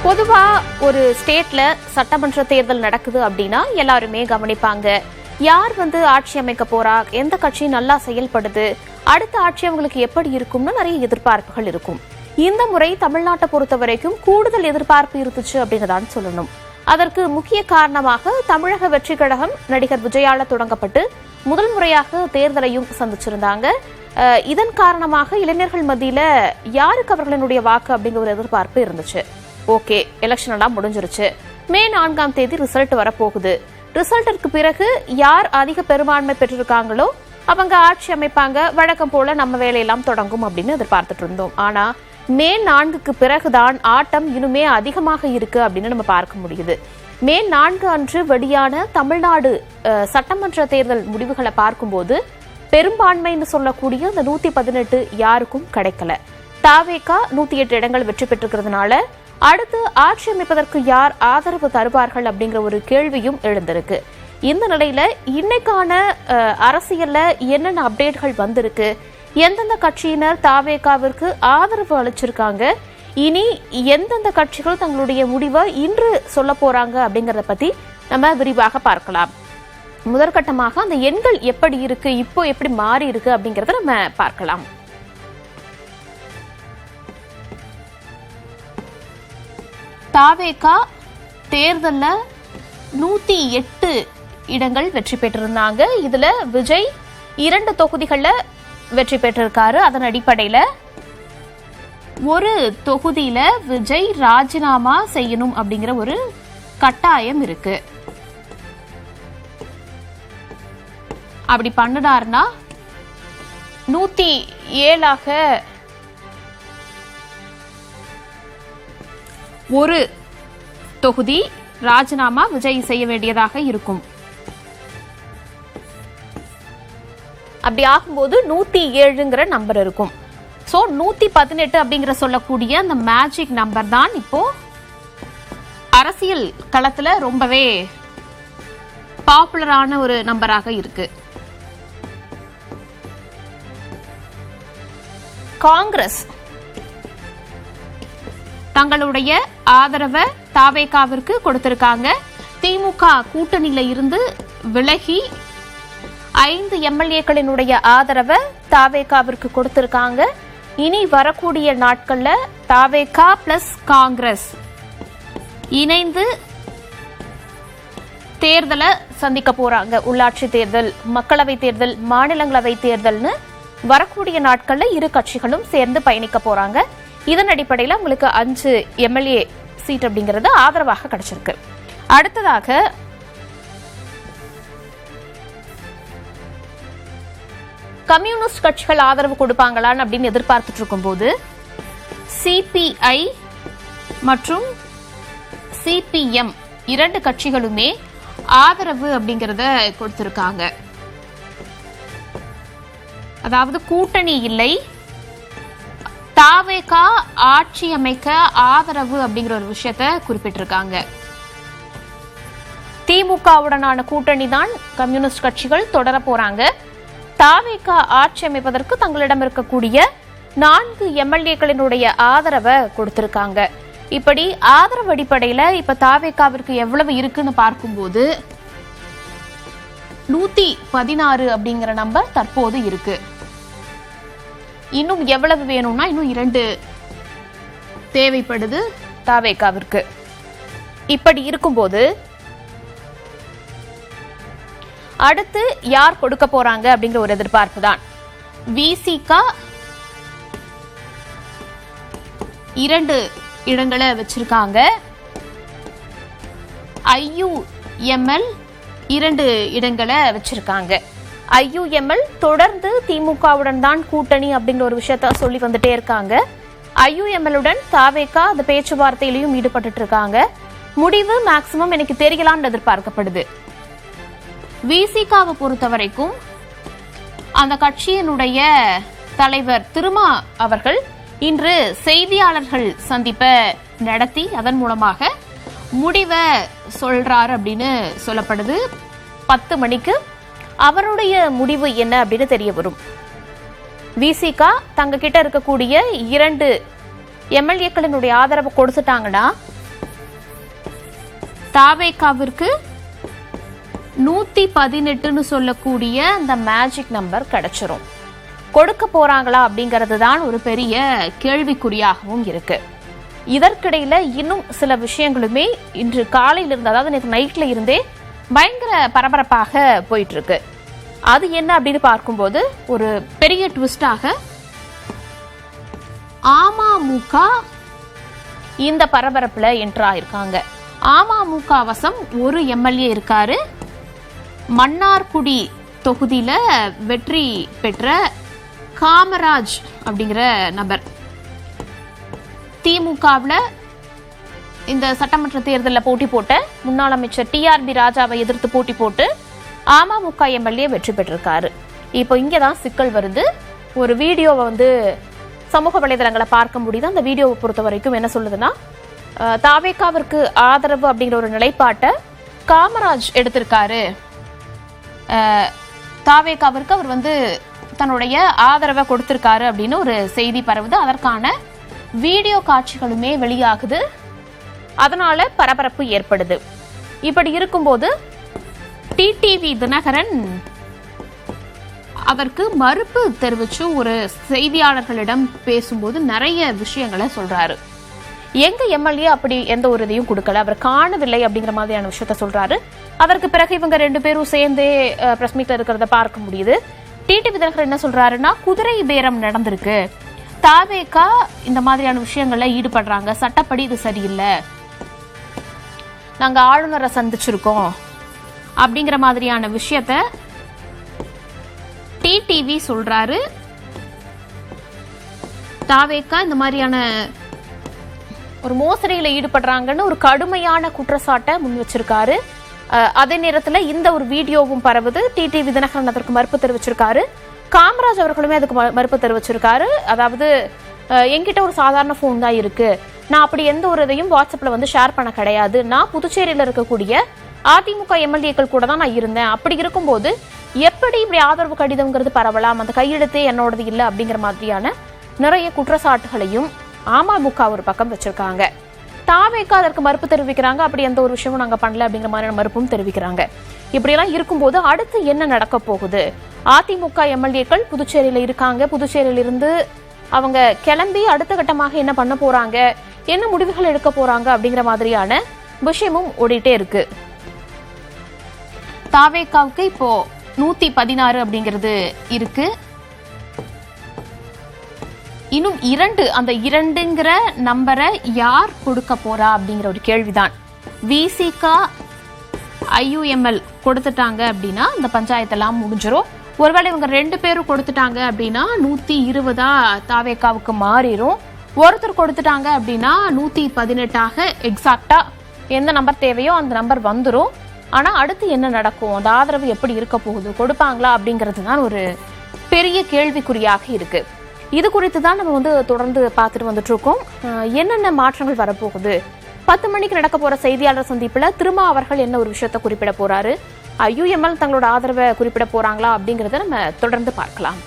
பொதுவா ஒரு ஸ்டேட்ல சட்டமன்ற தேர்தல் நடக்குது அப்படின்னா எல்லாருமே கவனிப்பாங்க. யார் ஆட்சி அமைக்க போறா, எந்த கட்சி நல்லா செயல்படுது, அடுத்த ஆட்சி அவங்களுக்கு எப்படி இருக்கும்னு நிறைய எதிர்பார்ப்புகள் இருக்கும். இந்த முறை தமிழ்நாட்டை பொறுத்த வரைக்கும் கூடுதல் எதிர்பார்ப்பு இருந்துச்சு அப்படின்னு தான் சொல்லணும். அதற்கு முக்கிய காரணமாக தமிழக வெற்றி கழகம் நடிகர் விஜயால தொடங்கப்பட்டு முதல் முறையாக தேர்தலையும் சந்திச்சிருந்தாங்க. இதன் காரணமாக இளைஞர்கள் மத்தியில யாருக்கு அவர்களினுடைய வாக்கு அப்படிங்கிற ஒரு எதிர்பார்ப்பு இருந்துச்சு. ஓகே, எலெக்ஷன் எல்லாம் முடிஞ்சிருச்சு, மே 4ஆம் தேதி ரிசல்ட் வரப்போகுது. ரிசல்ட்டிற்கு பிறகு யார் அதிக பெரும்பான்மை பெற்றிருக்காங்களோ அவங்க ஆட்சி அமைப்பாங்க, வழக்கம் போல நம்ம வேலையெல்லாம் தொடங்கும் அப்படின்னு எதிர்பார்த்துட்டு இருந்தோம். ஆனா மே 4க்கு பிறகுதான் ஆட்டம் இன்னுமே அதிகமாக இருக்கு அப்படின்னு நம்ம பார்க்க முடியுது. மே 4 அன்று வெளியான தமிழ்நாடு சட்டமன்ற தேர்தல் முடிவுகளை பார்க்கும்போது பெரும்பான்மைன்னு சொல்லக்கூடிய அந்த 118 யாருக்கும் கிடைக்கல. தாவேகா 108 இடங்கள் வெற்றி பெற்றிருக்கிறதுனால அடுத்து ஆட்சி அமைப்பதற்கு யார் ஆதரவு தருவார்கள் அப்படிங்கிற ஒரு கேள்வியும் எழுந்திருக்கு. இந்த நிலையில இன்னைக்கான அரசியல்ல என்னென்ன அப்டேட்கள் வந்திருக்கு, எந்தெந்த கட்சியினர் தாவேகாவிற்கு ஆதரவு அளிச்சிருக்காங்க, இனி எந்தெந்த கட்சிகள் தங்களுடைய முடிவை இன்று சொல்ல போறாங்க அப்படிங்கறத பத்தி நம்ம விரிவாக பார்க்கலாம். முதற்கட்டமாக அந்த எண்கள் எப்படி இருக்கு, இப்போ எப்படி மாறி இருக்கு அப்படிங்கறத நம்ம பார்க்கலாம். தாவேகா தேர்தல்ல 108 இடங்கள் வெற்றி பெற்றிருந்தாங்க. இதுல விஜய் 2 தொகுதிகள்ல வெற்றி பெற்றிருக்காரு. அதன் அடிப்படையில ஒரு தொகுதியில விஜய் ராஜினாமா செய்யணும் அப்படிங்கிற ஒரு கட்டாயம் இருக்கு. அப்படி பண்ணினார்னா 107ஆக ஒரு தொகுதி ராஜினாமா விஜய் செய்ய வேண்டியதாக இருக்கும். அப்படி ஆகும்போது 107ங்கிற நம்பர் இருக்கும். சோ 118 அப்படிங்கிற சொல்லக்கூடிய அந்த மேஜிக் நம்பர் தான் இப்போ அரசியல் களத்துல ரொம்பவே பாப்புலரான ஒரு நம்பராக இருக்கு. காங்கிரஸ் தங்களுடைய ஆதரவை தாவேகாவிற்கு கொடுத்திருக்காங்க. திமுக கூட்டணியில இருந்து விலகி 5 எம்எல்ஏக்களினுடைய ஆதரவை தாவேகாவிற்கு கொடுத்திருக்காங்க. இனி வரக்கூடிய நாட்கள்ல தாவேகா பிளஸ் காங்கிரஸ் இணைந்து தேர்தலை சந்திக்க போறாங்க. உள்ளாட்சி தேர்தல், மக்களவை தேர்தல், மாநிலங்களவை தேர்தல்னு வரக்கூடிய நாட்கள்ல இரு கட்சிகளும் சேர்ந்து பயணிக்க போறாங்க. இதன் அடிப்படையில் உங்களுக்கு 5 எம்எல்ஏ சீட் அப்படிங்கிறது ஆதரவாக கிடைச்சிருக்கு. அடுத்ததாக கம்யூனிஸ்ட் கட்சிகள் ஆதரவு கொடுப்பாங்களான்னு அப்படின்னு எதிர்பார்த்துட்டு இருக்கும் போது சிபிஐ மற்றும் சிபிஎம் 2 கட்சிகளுமே ஆதரவு அப்படிங்கறத கொடுத்திருக்காங்க. அதாவது கூட்டணி இல்லை, தாவேகா ஆட்சி அமைக்க ஆதரவு அப்படிங்கிற ஒரு விஷயத்தை குறிப்பிட்டிருக்காங்க. திமுகவுடனான கூட்டணி தான் கம்யூனிஸ்ட் கட்சிகள் தொடர போறாங்க. தாவேகா ஆட்சி அமைப்பதற்கு தங்களிடம் இருக்கக்கூடிய 4 எம்எல்ஏக்களினுடைய ஆதரவை கொடுத்திருக்காங்க. இப்படி ஆதரவு அடிப்படையில இப்ப தாவேகாவிற்கு எவ்வளவு இருக்குன்னு பார்க்கும்போது 116 அப்படிங்கிற நம்பர் தற்போது இருக்கு. இன்னும் எவ்வளவு வேணும்னா இன்னும் 2 தேவைப்படுது தாவேகாவிற்கு. இப்படி இருக்கும்போது அடுத்து யார் கொடுக்க போறாங்க அப்படிங்கிற ஒரு எதிர்பார்ப்பு தான். விசிகா 2 இடங்களை வச்சிருக்காங்க. ஐயுஎம்எல் 2 இடங்களை வச்சிருக்காங்க. ஐயுஎம்எல் தொடர்ந்து திமுகவுடன் தான் கூட்டணி அப்படிங்கிற ஒரு விஷயத்த சொல்லி வந்துட்டே இருக்காங்க. ஐயுஎம்எல்லுடன் தாவேகா அந்த பேச்சுவார்த்தையிலையும் ஈடுபட்டு இருக்காங்க. முடிவு மேக்சிமம் எனக்கு தெரியலாம்னு எதிர்பார்க்கப்படுது. விசிகாவை பொறுத்த வரைக்கும் அந்த கட்சியினுடைய தலைவர் திருமா அவர்கள் இன்று செய்தியாளர்கள் சந்திப்பை நடத்தி அதன் மூலமாக முடிவை சொல்றாரு அப்படின்னு சொல்லப்படுது. 10 மணிக்கு அவருடைய முடிவு என்ன அப்படின்னு தெரிய வரும். விசிகா தங்க கிட்ட இருக்கக்கூடிய 2 எம்எல்ஏக்களினுடைய ஆதரவு கொடுத்துட்டாங்கன்னா தாவேகாவிற்கு 118ன்னு சொல்லக்கூடிய அந்த மேஜிக் நம்பர் கிடைச்சிரும். கொடுக்க போறாங்களா அப்படிங்கிறது தான் ஒரு பெரிய கேள்விக்குறியாகவும் இருக்கு. இதற்கிடையில இன்னும் சில விஷயங்களுமே இன்று காலையில இருந்து, அதாவது நேற்று நைட்ல இருந்தே பயங்கர பரபரப்பாக போயிட்டு இருக்கு. அது என்ன அப்படின்னு பார்க்கும்போது ஒரு பெரிய ட்விஸ்டாக அமமுக இந்த பரபரப்புல என்ட்ரு ஆயிருக்காங்க. அமமுக வசம் ஒரு எம்எல்ஏ இருக்காரு. மன்னார்குடி தொகுதியில வெற்றி பெற்ற காமராஜ் அப்படிங்கிற நபர். திமுகவில் இந்த சட்டமன்ற தேர்தலில் போட்டி போட்ட முன்னாள் அமைச்சர் டிஆர்பி ராஜாவை எதிர்த்து போட்டி போட்டு அமமுக எம்எல்ஏ வெற்றி பெற்றிருக்காரு. இப்போ இங்கதான் சிக்கல் வருது. ஒரு வீடியோவை சமூக வலைதளங்களை பார்க்க முடியுது. அந்த வீடியோவை பொறுத்த வரைக்கும் என்ன சொல்லுதுன்னா, தாவேகாவிற்கு ஆதரவு அப்படிங்கிற ஒரு நிலைப்பாட்டை காமராஜ் எடுத்திருக்காரு. தாவேகாவிற்கு அவர் தன்னுடைய ஆதரவை கொடுத்திருக்காரு அப்படின்னு ஒரு செய்தி பரவுது. அதற்கான வீடியோ காட்சிகளுமே வெளியாகுது. அதனால பரபரப்பு ஏற்படுது. இப்படி இருக்கும்போது டிடிவி தினகரன் அதற்கு மறுப்பு தெரிவிச்சு ஒரு செய்தியாளர்களிடம் பேசும்போது நிறைய விஷயங்களை சொல்றாரு. எங்க எம்எல்ஏ அப்படி எந்த ஒரு இதையும் கொடுக்கல, அவர் காணவில்லை அப்படிங்கிற மாதிரியான விஷயத்த சொல்றாரு. அதற்கு பிறகு இவங்க 2 பேரும் சேர்ந்தே பிரஸ் மீட்ல இருக்கிறத பார்க்க முடியுது. டிடிவி தினகரன் என்ன சொல்றாருன்னா, குதிரை பேரம் நடந்திருக்கு, தாவேகா இந்த மாதிரியான விஷயங்கள்ல ஈடுபடுறாங்க, சட்டப்படி இது சரியில்லை, நாங்க ஆளுநரை சந்திச்சிருக்கோம் அப்படிங்கிற மாதிரியான விஷயத்த டிடிவி சொல்றாரு. தாவேகா இந்த மாதிரியான ஒரு மோசடியில ஈடுபடுறாங்கன்னு ஒரு கடுமையான குற்றச்சாட்டை முன் வச்சிருக்காரு. அதே நேரத்தில் இந்த ஒரு வீடியோவும் பரவுது. டிடிவி தினகரன் அதற்கு மறுப்பு தெரிவிச்சிருக்காரு. காமராஜ் அவர்களுமே அதுக்கு மறுப்பு தெரிவிச்சிருக்காரு. அதாவது என்கிட்ட ஒரு சாதாரண போன் தான் இருக்கு, நான் அப்படி எந்த ஒரு இதையும் வாட்ஸ்அப்ல ஷேர் பண்ண கிடையாது, நான் புதுச்சேரியில இருக்கக்கூடிய அதிமுக எம்எல்ஏக்கள் கூட தான் நான் இருந்தேன், அப்படி இருக்கும்போது எப்படி இப்படி ஆதரவு கடிதம்ங்கிறது பரவலாம், அந்த கையெழுத்தே என்னோடது இல்லை அப்படிங்கிற மாதிரியான நிறைய குற்றச்சாட்டுகளையும் அமமுக ஒரு பக்கம் வச்சிருக்காங்க. தாவேகா அதற்கு மறுப்பு தெரிவிக்கிறாங்க, அப்படி எந்த ஒரு விஷயமும் நாங்க பண்ணல அப்படிங்கிற மாதிரியான மறுப்பும் தெரிவிக்கிறாங்க. இப்படியெல்லாம் இருக்கும்போது அடுத்து என்ன நடக்க போகுது? அதிமுக எம்எல்ஏக்கள் புதுச்சேரியில இருக்காங்க, புதுச்சேரியில இருந்து அவங்க கிளம்பி அடுத்த கட்டமாக என்ன பண்ண போறாங்க, என்ன முடிவுகள் எடுக்க போறாங்க அப்படிங்கிற மாதிரியான விஷயமும் ஓடிட்டே இருக்கு. தாவேகாவுக்கு இப்போ 116 அப்படிங்கிறது இருக்கு. இன்னும் 2, அந்த 2ங்கிற நம்பரை யார் கொடுக்க போறா அப்படிங்கிற ஒரு கேள்விதான். விசிகா ஐயுஎம்எல் கொடுத்துட்டாங்க அப்படின்னா இந்த பஞ்சாயத்தெல்லாம் முடிஞ்சிடும். ஒருவேளை இவங்க 2 பேரும் கொடுத்துட்டாங்க அப்படின்னா 120 தாவேகாவுக்கு மாறிடும். ஒருத்தர் கொடுத்துட்டாங்க அப்படின்னா 118 எக்ஸாக்டா எந்த நம்பர் தேவையோ அந்த நம்பர் வந்துடும். ஆனா அடுத்து என்ன நடக்கும், அந்த ஆதரவு எப்படி இருக்க போகுது, கொடுப்பாங்களா அப்படிங்கிறது தான் ஒரு பெரிய கேள்விக்குறியாக இருக்கு. இது குறித்து தான் நம்ம தொடர்ந்து பார்த்துட்டு வந்துட்டு இருக்கோம். என்னென்ன மாற்றங்கள் வரப்போகுது, 10 மணிக்கு நடக்க போற செய்தியாளர் சந்திப்புல திரும்ப அவர்கள் என்ன ஒரு விஷயத்தை குறிப்பிட போறாரு, ஐயுஎம்எல் தங்களோட ஆதரவை குறிப்பிட போறாங்களா அப்படிங்கறத நம்ம தொடர்ந்து பார்க்கலாம்.